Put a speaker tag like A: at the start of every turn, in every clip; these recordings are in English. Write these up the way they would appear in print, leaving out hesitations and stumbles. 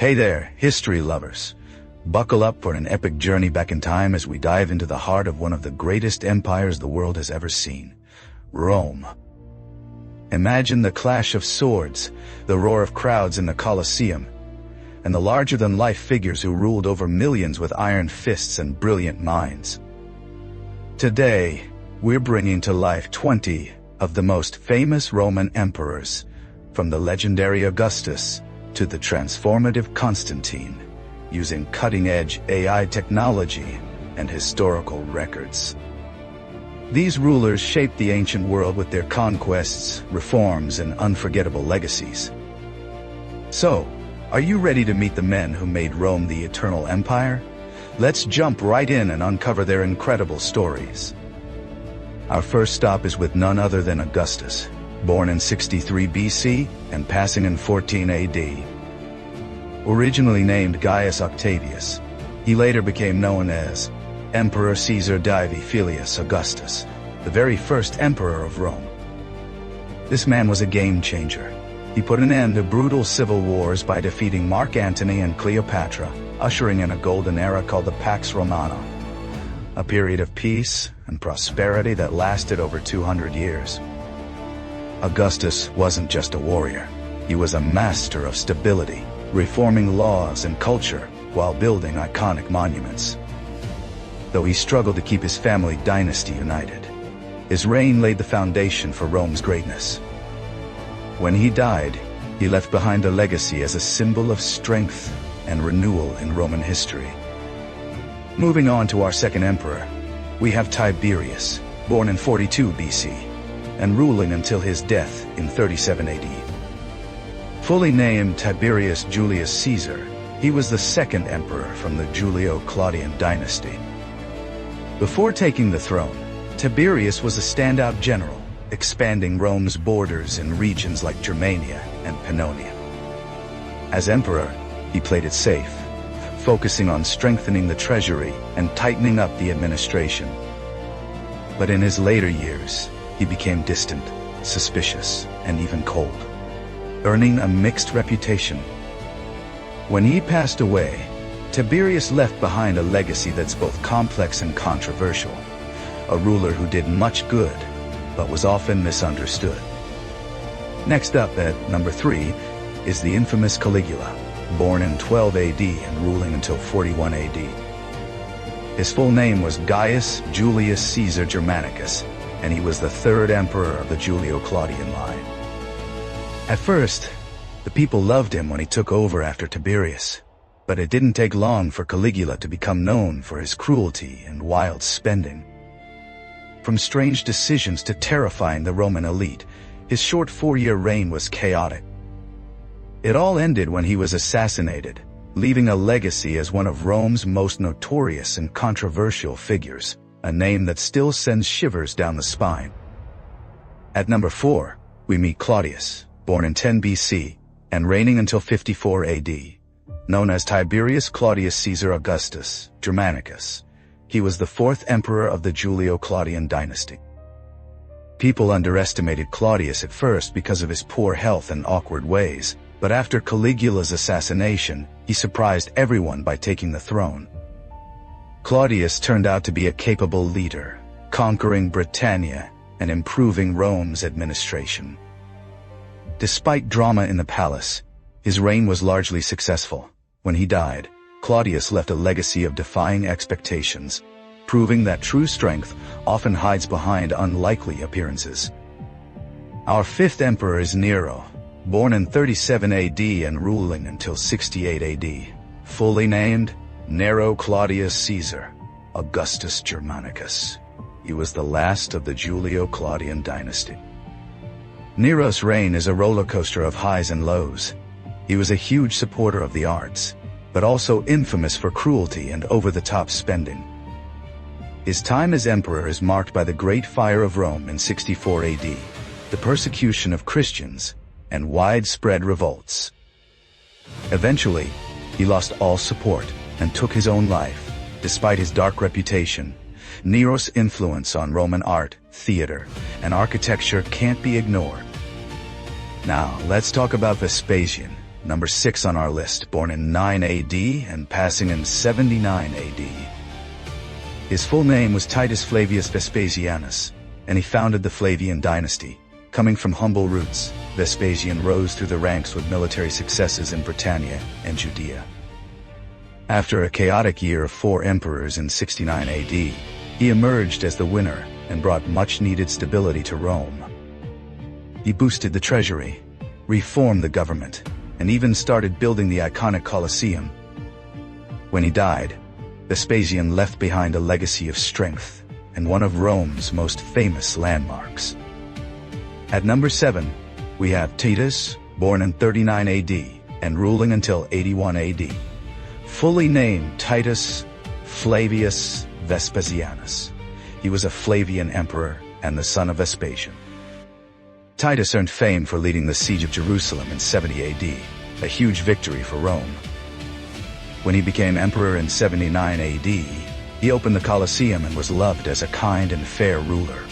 A: Hey there, history lovers. Buckle up for an epic journey back in time as we dive into the heart of one of the greatest empires the world has ever seen, Rome. Imagine the clash of swords, the roar of crowds in the Colosseum, and the larger-than-life figures who ruled over millions with iron fists and brilliant minds. Today, we're bringing to life 20 of the most famous Roman emperors, from the legendary Augustus to the transformative Constantine, using cutting-edge AI technology and historical records. These rulers shaped the ancient world with their conquests, reforms, and unforgettable legacies. So, are you ready to meet the men who made Rome the eternal empire? Let's jump right in and uncover their incredible stories. Our first stop is with none other than Augustus, born in 63 BC and passing in 14 AD. Originally named Gaius Octavius, he later became known as Emperor Caesar Divi Filius Augustus, the very first emperor of Rome. This man was a game-changer. He put an end to brutal civil wars by defeating Mark Antony and Cleopatra, ushering in a golden era called the Pax Romana, a period of peace and prosperity that lasted over 200 years. Augustus wasn't just a warrior. He was a master of stability, reforming laws and culture while building iconic monuments. Though he struggled to keep his family dynasty united, his reign laid the foundation for Rome's greatness. When he died, he left behind a legacy as a symbol of strength and renewal in Roman history. Moving on to our second emperor, we have Tiberius, born in 42 BC, and ruling until his death in 37 AD. Fully named Tiberius Julius Caesar, he was the second emperor from the Julio-Claudian dynasty. Before taking the throne, Tiberius was a standout general, expanding Rome's borders in regions like Germania and Pannonia. As emperor, he played it safe, focusing on strengthening the treasury and tightening up the administration. But in his later years, he became distant, suspicious, and even cold, earning a mixed reputation. When he passed away, Tiberius left behind a legacy that's both complex and controversial, a ruler who did much good, but was often misunderstood. Next up at number 3 is the infamous Caligula, born in 12 AD and ruling until 41 AD. His full name was Gaius Julius Caesar Germanicus, and he was the third emperor of the Julio-Claudian line. At first, the people loved him when he took over after Tiberius, but it didn't take long for Caligula to become known for his cruelty and wild spending. From strange decisions to terrifying the Roman elite, his short 4-year reign was chaotic. It all ended when he was assassinated, leaving a legacy as one of Rome's most notorious and controversial figures, a name that still sends shivers down the spine. At number 4, we meet Claudius, born in 10 BC and reigning until 54 AD. Known as Tiberius Claudius Caesar Augustus Germanicus, he was the fourth emperor of the Julio-Claudian dynasty. People underestimated Claudius at first because of his poor health and awkward ways, but after Caligula's assassination, he surprised everyone by taking the throne. Claudius turned out to be a capable leader, conquering Britannia and improving Rome's administration. Despite drama in the palace, his reign was largely successful. When he died, Claudius left a legacy of defying expectations, proving that true strength often hides behind unlikely appearances. Our fifth emperor is Nero, born in 37 AD and ruling until 68 AD. Fully named Nero Claudius Caesar Augustus Germanicus. He was the last of the Julio-Claudian dynasty. Nero's reign is a roller coaster of highs and lows. He was a huge supporter of the arts, but also infamous for cruelty and over-the-top spending. His time as emperor is marked by the Great Fire of Rome in 64 AD, the persecution of Christians, and widespread revolts. Eventually, he lost all support and took his own life. Despite his dark reputation, Nero's influence on Roman art, theater, and architecture can't be ignored. Now, let's talk about Vespasian, Number 6 on our list, born in 9 AD and passing in 79 AD. His full name was Titus Flavius Vespasianus, and he founded the Flavian dynasty. Coming from humble roots, Vespasian rose through the ranks with military successes in Britannia and Judea. After a chaotic year of 4 emperors in 69 AD, he emerged as the winner and brought much-needed stability to Rome. He boosted the treasury, reformed the government, and even started building the iconic Colosseum. When he died, Vespasian left behind a legacy of strength and one of Rome's most famous landmarks. At number 7, we have Titus, born in 39 AD and ruling until 81 AD. Fully named Titus Flavius Vespasianus. He was a Flavian emperor and the son of Vespasian. Titus earned fame for leading the siege of Jerusalem in 70 AD, a huge victory for Rome. When he became emperor in 79 AD, he opened the Colosseum and was loved as a kind and fair ruler.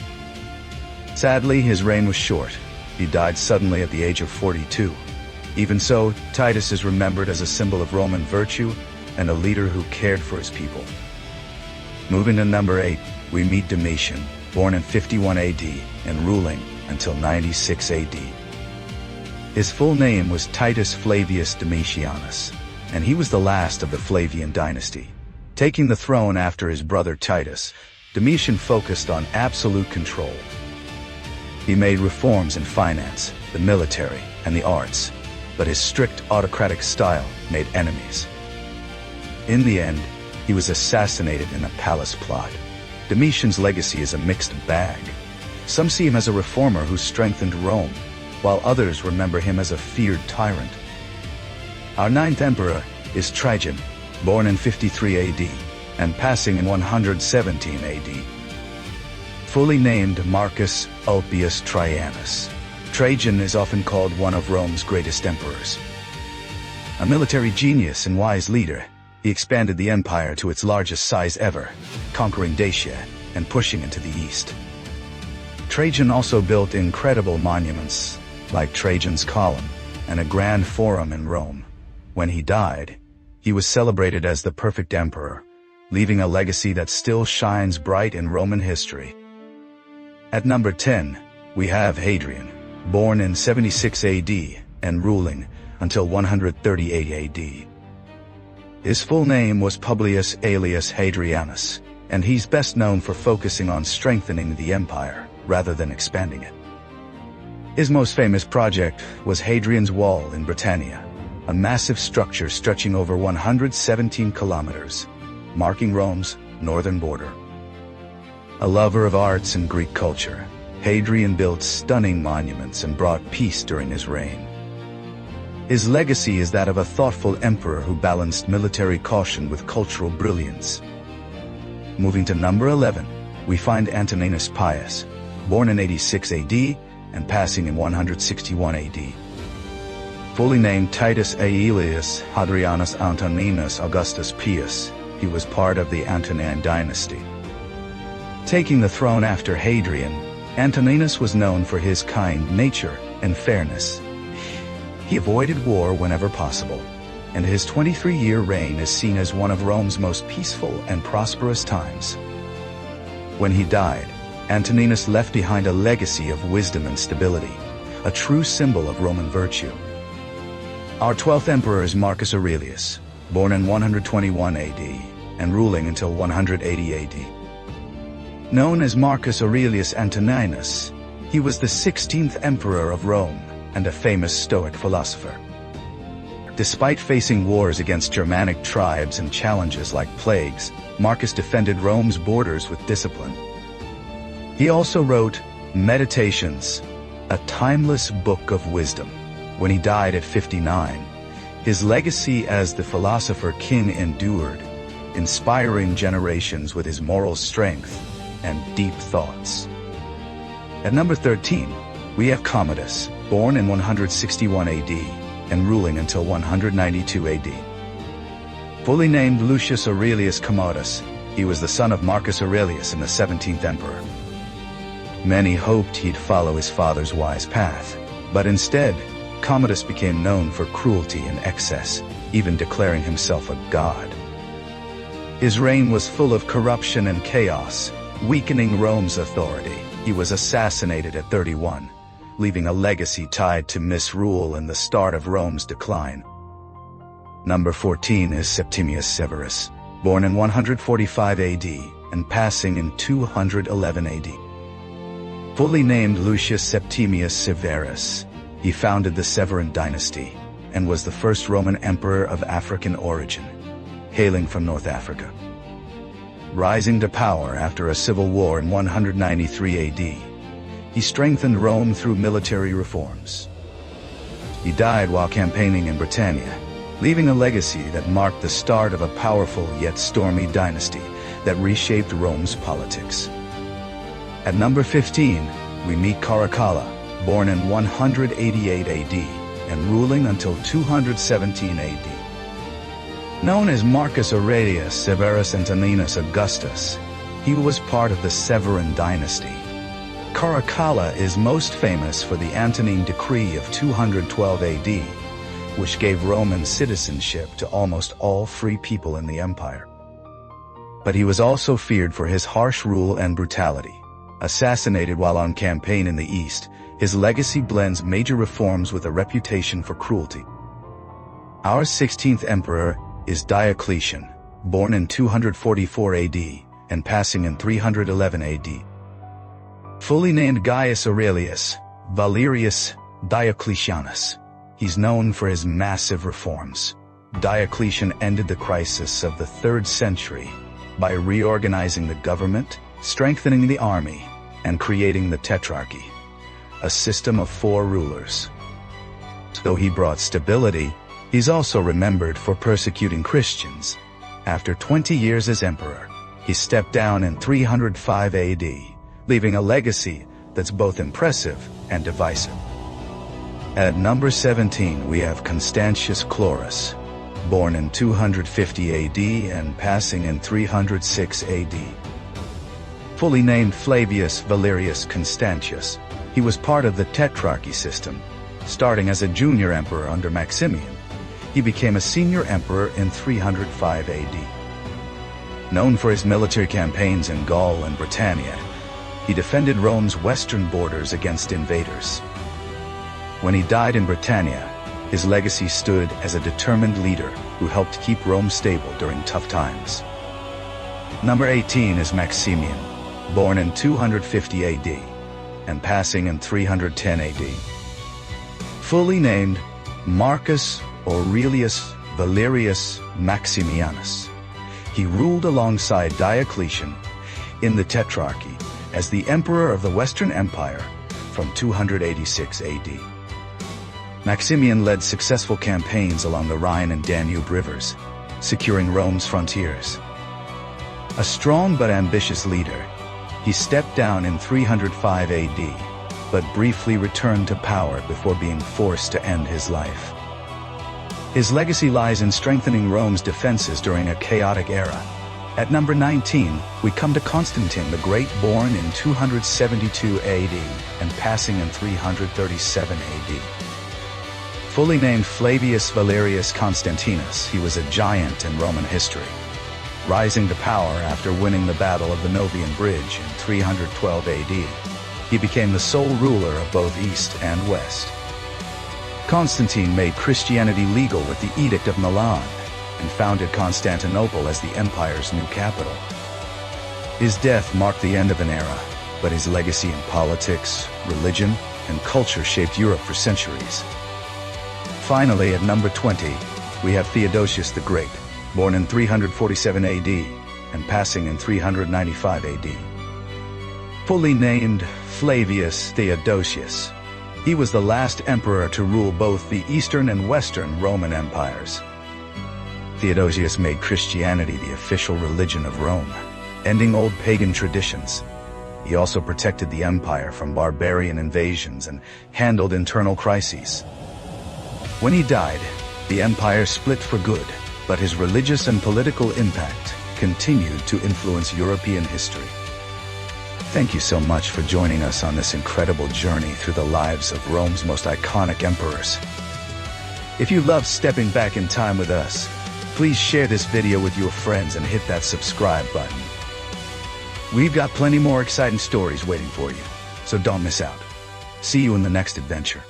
A: Sadly, his reign was short. He died suddenly at the age of 42. Even so, Titus is remembered as a symbol of Roman virtue and a leader who cared for his people. Moving to number 8, we meet Domitian, born in 51 AD and ruling until 96 AD. His full name was Titus Flavius Domitianus, and he was the last of the Flavian dynasty. Taking the throne after his brother Titus, Domitian focused on absolute control. He made reforms in finance, the military, and the arts, but his strict autocratic style made enemies. In the end, he was assassinated in a palace plot. Domitian's legacy is a mixed bag. Some see him as a reformer who strengthened Rome, while others remember him as a feared tyrant. Our 9th emperor is Trajan, born in 53 AD and passing in 117 AD. Fully named Marcus Ulpius Traianus, Trajan is often called one of Rome's greatest emperors. A military genius and wise leader, he expanded the empire to its largest size ever, conquering Dacia and pushing into the east. Trajan also built incredible monuments, like Trajan's Column and a grand forum in Rome. When he died, he was celebrated as the perfect emperor, leaving a legacy that still shines bright in Roman history. At number 10, we have Hadrian, born in 76 AD and ruling until 138 AD. His full name was Publius Aelius Hadrianus, and he's best known for focusing on strengthening the empire rather than expanding it. His most famous project was Hadrian's Wall in Britannia, a massive structure stretching over 117 kilometers, marking Rome's northern border. A lover of arts and Greek culture, Hadrian built stunning monuments and brought peace during his reign. His legacy is that of a thoughtful emperor who balanced military caution with cultural brilliance. Moving to number 11, we find Antoninus Pius, born in 86 AD and passing in 161 AD. Fully named Titus Aelius Hadrianus Antoninus Augustus Pius, he was part of the Antonine dynasty. Taking the throne after Hadrian, Antoninus was known for his kind nature and fairness. He avoided war whenever possible, and his 23-year reign is seen as one of Rome's most peaceful and prosperous times. When he died, Antoninus left behind a legacy of wisdom and stability, a true symbol of Roman virtue. Our 12th emperor is Marcus Aurelius, born in 121 AD and ruling until 180 AD. Known as Marcus Aurelius Antoninus, he was the 16th emperor of Rome and a famous Stoic philosopher. Despite facing wars against Germanic tribes and challenges like plagues, Marcus defended Rome's borders with discipline. He also wrote Meditations, a timeless book of wisdom. When he died at 59, his legacy as the philosopher king endured, inspiring generations with his moral strength and deep thoughts. At number 13, we have Commodus, born in 161 AD and ruling until 192 AD. Fully named Lucius Aurelius Commodus, he was the son of Marcus Aurelius and the 17th emperor. Many hoped he'd follow his father's wise path, but instead, Commodus became known for cruelty and excess, even declaring himself a god. His reign was full of corruption and chaos, weakening Rome's authority. He was assassinated at 31, leaving a legacy tied to misrule and the start of Rome's decline. Number 14 is Septimius Severus, born in 145 AD and passing in 211 AD. Fully named Lucius Septimius Severus, he founded the Severan dynasty and was the first Roman emperor of African origin, hailing from North Africa. Rising to power after a civil war in 193 AD, he strengthened Rome through military reforms. He died while campaigning in Britannia, leaving a legacy that marked the start of a powerful yet stormy dynasty that reshaped Rome's politics. At number 15, we meet Caracalla, born in 188 AD and ruling until 217 AD. Known as Marcus Aurelius Severus Antoninus Augustus, he was part of the Severan dynasty. Caracalla is most famous for the Antonine Decree of 212 AD, which gave Roman citizenship to almost all free people in the empire. But he was also feared for his harsh rule and brutality. Assassinated while on campaign in the East, his legacy blends major reforms with a reputation for cruelty. Our 16th emperor is Diocletian, born in 244 AD and passing in 311 AD. Fully named Gaius Aurelius Valerius Diocletianus, he's known for his massive reforms. Diocletian ended the crisis of the 3rd century by reorganizing the government, strengthening the army, and creating the Tetrarchy, a system of 4 rulers. Though he brought stability, he's also remembered for persecuting Christians. After 20 years as emperor, he stepped down in 305 AD, leaving a legacy that's both impressive and divisive. At number 17, we have Constantius Chlorus, born in 250 AD and passing in 306 AD. Fully named Flavius Valerius Constantius, he was part of the Tetrarchy system. Starting as a junior emperor under Maximian, he became a senior emperor in 305 AD. Known for his military campaigns in Gaul and Britannia, he defended Rome's western borders against invaders. When he died in Britannia, his legacy stood as a determined leader who helped keep Rome stable during tough times. Number 18 is Maximian, born in 250 AD and passing in 310 AD. Fully named Marcus Aurelius Valerius Maximianus, he ruled alongside Diocletian in the Tetrarchy as the emperor of the Western Empire from 286 AD. Maximian led successful campaigns along the Rhine and Danube rivers, securing Rome's frontiers. A strong but ambitious leader, he stepped down in 305 AD, but briefly returned to power before being forced to end his life. His legacy lies in strengthening Rome's defenses during a chaotic era. At number 19, we come to Constantine the Great, born in 272 AD and passing in 337 AD. Fully named Flavius Valerius Constantinus, he was a giant in Roman history. Rising to power after winning the Battle of the Novian Bridge in 312 AD, he became the sole ruler of both East and West. Constantine made Christianity legal with the Edict of Milan and founded Constantinople as the empire's new capital. His death marked the end of an era, but his legacy in politics, religion, and culture shaped Europe for centuries. Finally, at number 20, we have Theodosius the Great, born in 347 AD and passing in 395 AD. Fully named Flavius Theodosius, he was the last emperor to rule both the Eastern and Western Roman empires. Theodosius made Christianity the official religion of Rome, ending old pagan traditions. He also protected the empire from barbarian invasions and handled internal crises. When he died, the empire split for good, but his religious and political impact continued to influence European history. Thank you so much for joining us on this incredible journey through the lives of Rome's most iconic emperors. If you love stepping back in time with us, please share this video with your friends and hit that subscribe button. We've got plenty more exciting stories waiting for you, so don't miss out. See you in the next adventure.